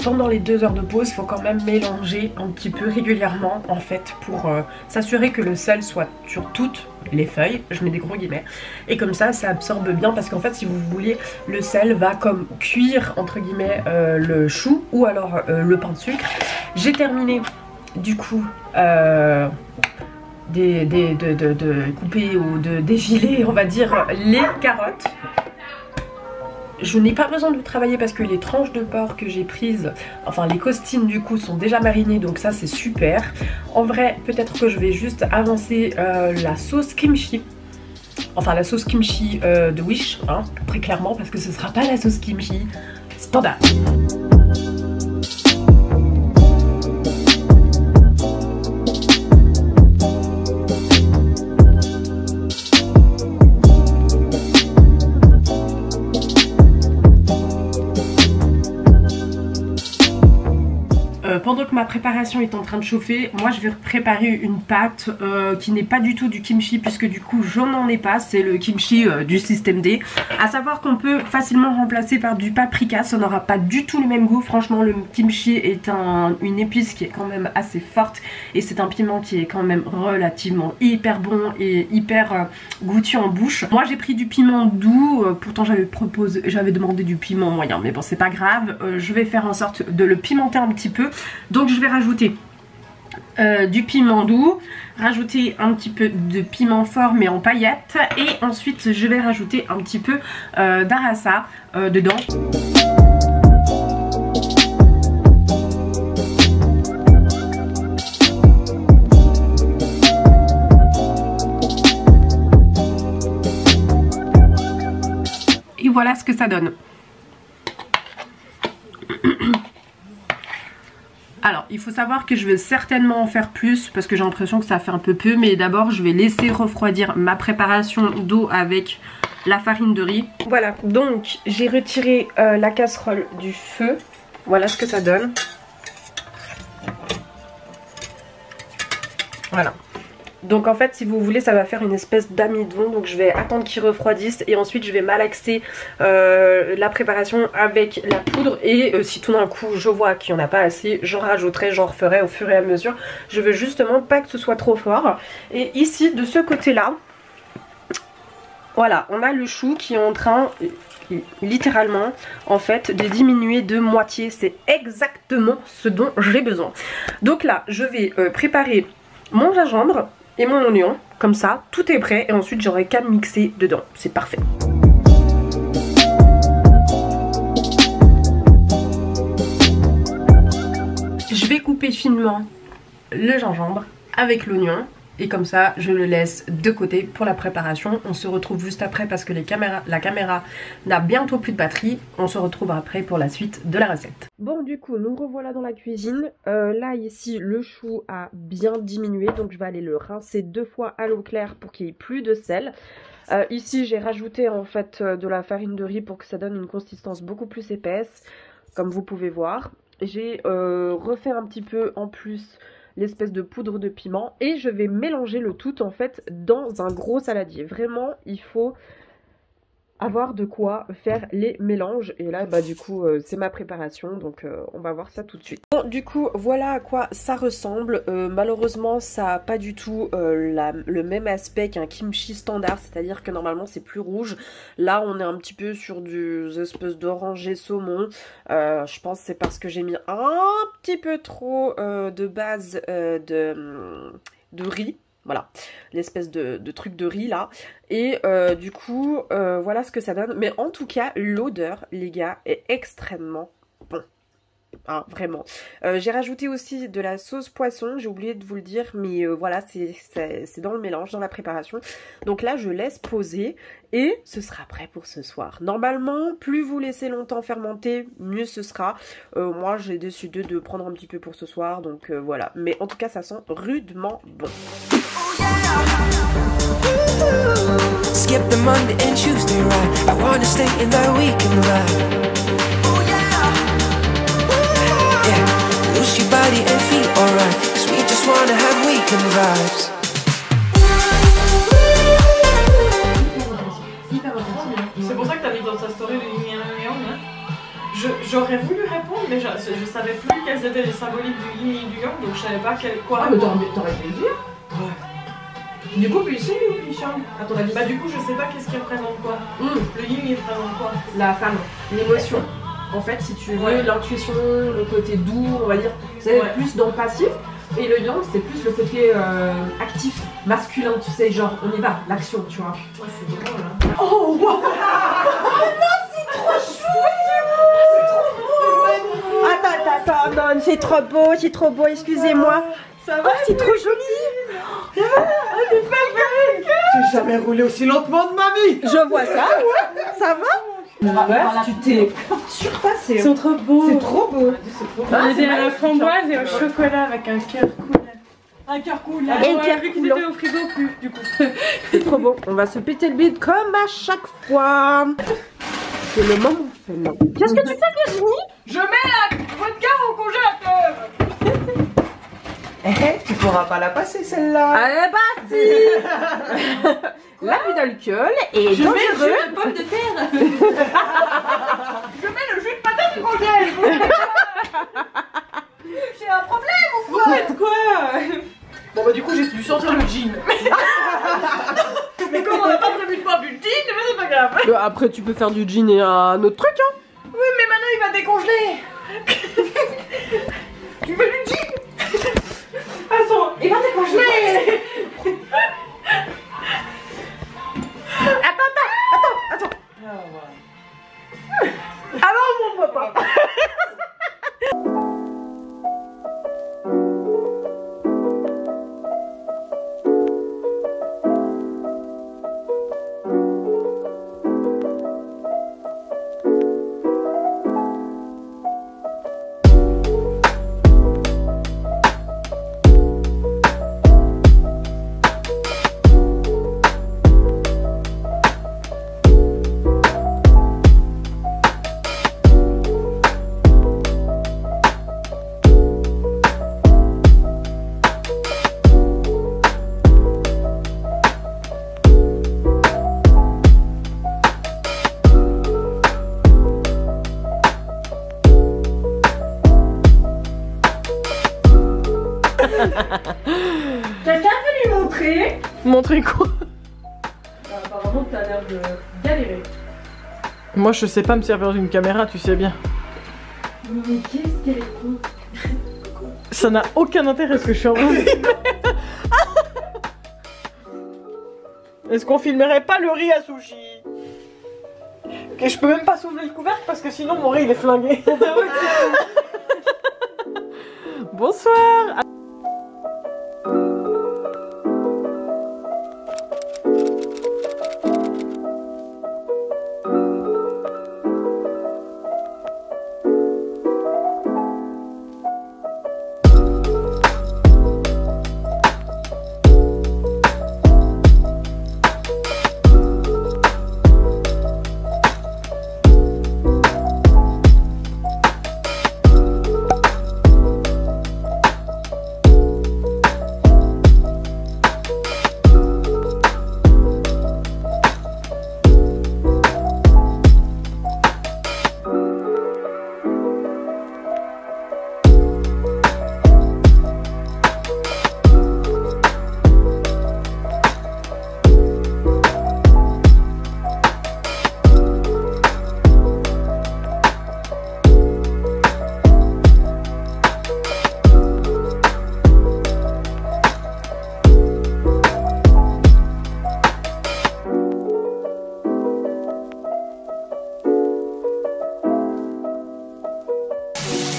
pendant les 2 heures de pause, il faut quand même mélanger un petit peu régulièrement en fait pour s'assurer que le sel soit sur toutes les feuilles, je mets des gros guillemets, et comme ça absorbe bien, parce qu'en fait si vous voulez, le sel va comme cuire entre guillemets le chou ou alors le pain de sucre. J'ai terminé du coup de couper ou de défiler on va dire les carottes. Je n'ai pas besoin de travailler parce que les tranches de porc que j'ai prises, enfin les costines du coup sont déjà marinées, donc ça c'est super. En vrai peut-être que je vais juste avancer la sauce kimchi. Enfin la sauce kimchi de Wish, hein, très clairement, parce que ce sera pas la sauce kimchi standard. Pendant que ma préparation est en train de chauffer, moi je vais préparer une pâte qui n'est pas du tout du kimchi, puisque du coup je n'en ai pas, c'est le kimchi du système D. À savoir qu'on peut facilement remplacer par du paprika, ça n'aura pas du tout le même goût. Franchement le kimchi est une épice qui est quand même assez forte, et c'est un piment qui est quand même relativement hyper bon et hyper goûtu en bouche. Moi j'ai pris du piment doux, pourtant j'avais demandé du piment moyen, mais bon c'est pas grave, je vais faire en sorte de le pimenter un petit peu. Donc je vais rajouter du piment doux, rajouter un petit peu de piment fort mais en paillettes, et ensuite je vais rajouter un petit peu d'harissa dedans. Et voilà ce que ça donne. Alors il faut savoir que je vais certainement en faire plus parce que j'ai l'impression que ça fait un peu peu, mais d'abord je vais laisser refroidir ma préparation d'eau avec la farine de riz. Voilà, donc j'ai retiré la casserole du feu, voilà ce que ça donne. Voilà. Donc en fait si vous voulez ça va faire une espèce d'amidon, donc je vais attendre qu'il refroidisse et ensuite je vais malaxer la préparation avec la poudre, et si tout d'un coup je vois qu'il n'y en a pas assez, j'en rajouterai, j'en referai au fur et à mesure. Je veux justement pas que ce soit trop fort. Et ici de ce côté là, voilà, on a le chou qui est en train littéralement en fait de diminuer de moitié, c'est exactement ce dont j'ai besoin. Donc là je vais préparer mon gingembre et mon oignon, comme ça, tout est prêt et ensuite j'aurai qu'à mixer dedans, c'est parfait. Je vais couper finement le gingembre avec l'oignon et comme ça je le laisse de côté pour la préparation. On se retrouve juste après parce que la caméra n'a bientôt plus de batterie. On se retrouve après pour la suite de la recette. Bon du coup nous revoilà dans la cuisine. Là ici le chou a bien diminué, donc je vais aller le rincer 2 fois à l'eau claire pour qu'il n'y ait plus de sel. Ici j'ai rajouté en fait de la farine de riz pour que ça donne une consistance beaucoup plus épaisse, comme vous pouvez voir. J'ai refait un petit peu en plus l'espèce de poudre de piment et je vais mélanger le tout en fait dans un gros saladier. Vraiment il faut avoir de quoi faire les mélanges, et là bah du coup c'est ma préparation, donc on va voir ça tout de suite. Bon du coup voilà à quoi ça ressemble. Malheureusement ça n'a pas du tout le même aspect qu'un kimchi standard, c'est à dire que normalement c'est plus rouge. Là on est un petit peu sur des espèces d'orangé saumon. Je pense que c'est parce que j'ai mis un petit peu trop de base de riz. Voilà, l'espèce de truc de riz là. Et du coup, voilà ce que ça donne. Mais en tout cas, l'odeur, les gars, est extrêmement bon. Hein, vraiment. J'ai rajouté aussi de la sauce poisson, j'ai oublié de vous le dire, mais voilà, c'est dans le mélange, dans la préparation. Donc là, je laisse poser et ce sera prêt pour ce soir. Normalement, plus vous laissez longtemps fermenter, mieux ce sera. Moi, j'ai décidé de prendre un petit peu pour ce soir, donc voilà. Mais en tout cas, ça sent rudement bon. Skip the Monday and Tuesday ride. I wanna stay in that weekend ride. Yeah, lose your body and feel alright. 'Cause we just wanna have weekend vibes. C'est pour ça que t'as mis dans ta story le yin yang, hein? J'aurais voulu répondre, mais je savais plus quelles étaient les symboliques du yin et du yang, donc je savais pas quoi. Ah, mais t'aurais pu le dire. Ouais. Du coup, puis ou puis Yang, à ton avis? Bah, du coup, je sais pas qu'est-ce qui représente quoi. Le yin, il représente quoi? La femme, l'émotion. En fait, si tu veux, l'intuition, le côté doux, on va dire, c'est plus dans le passif. Et le yang, c'est plus le côté actif, masculin, tu sais, genre on y va, l'action, tu vois. Ouais, c'est drôle, hein. Oh, wow. Oh non, c'est trop chou. C'est trop beau. Attends, non, c'est trop beau, excusez-moi. Ça va, c'est trop joli. J'ai jamais roulé aussi lentement de ma vie. Je vois ça, ça va? Tu t'es surpassé. C'est trop beau. C'est trop beau. On était à la framboise et au chocolat avec un cœur cool. Un cœur cool. Et un cœur vu qu'ils coulant. étaient au frigo plus, du coup. C'est trop beau. On va se péter le bide comme à chaque fois. C'est le moment fait. Qu'est-ce que tu fais, Virginie? Je mets la vodka au congélateur. Tu pourras pas la passer celle-là. Allez, bah si. L'abus d'alcool est Je mets le dangereux. jus de pomme de terre. Je mets le jus de patate au congèle. J'ai un problème ou quoi? Quoi? Bon bah du coup j'ai dû sortir le jean. Mais comme on n'a pas prévu de boire du gin, mais c'est pas grave. Après tu peux faire du jean et un autre truc hein. Oui, mais maintenant il va décongeler. Tu veux du gin? Attends, il va décongeler. Attends. Alors mon papa. Quelqu'un peut lui montrer? Montrer quoi? Apparemment t'as l'air de galérer. Moi je sais pas me servir d'une caméra, tu sais bien. Mais qu'est-ce qu'elle est con. Ça n'a aucun intérêt ce que je suis en train de filmer. Est-ce qu'on filmerait pas le riz à sushi? Ok, je peux même pas soulever le couvercle parce que sinon mon riz il est flingué. Bonsoir.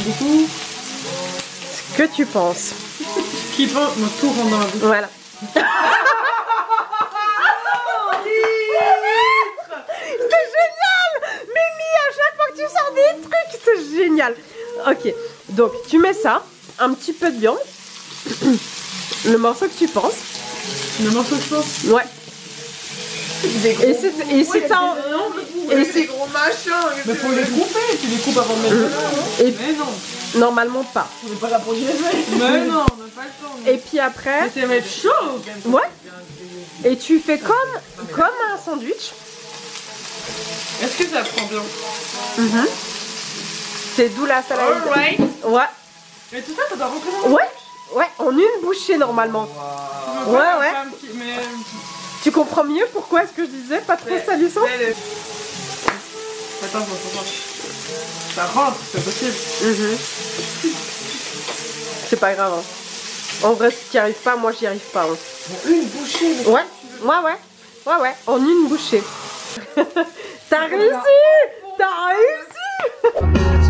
Du coup, ce que tu penses? Qui pense? Mon tout rentre dans la bouche. Voilà. C'est génial! Mimi, à chaque fois que tu sors des trucs, c'est génial. Ok, donc tu mets ça, un petit peu de viande, le morceau que tu penses. Le morceau que je pense? Ouais. Et c'est ça. Et c'est gros machins. Mais faut les couper, tu les coupes avant de mettre dedans, non? Mais non. Normalement pas. On n'est pas là pour gérer. Mais non, on n'a pas le temps. Et puis après. Ça va être chaud. Ouais. Et tu fais comme un sandwich. Est-ce que ça prend bien? C'est d'où la salade. Alright. Ouais. Mais tout ça, ça doit rentrer dans Ouais. Ouais, en une bouchée normalement. le Ouais, ouais. Mais... Tu comprends mieux pourquoi est-ce que je disais pas trop salissant? Attends. Ça rentre, c'est possible. C'est pas grave. Hein. En vrai, si tu n'y arrives pas, moi j'y arrive pas. Hein. Une bouchée. Mais... Ouais, en une bouchée. T'as réussi! T'as réussi!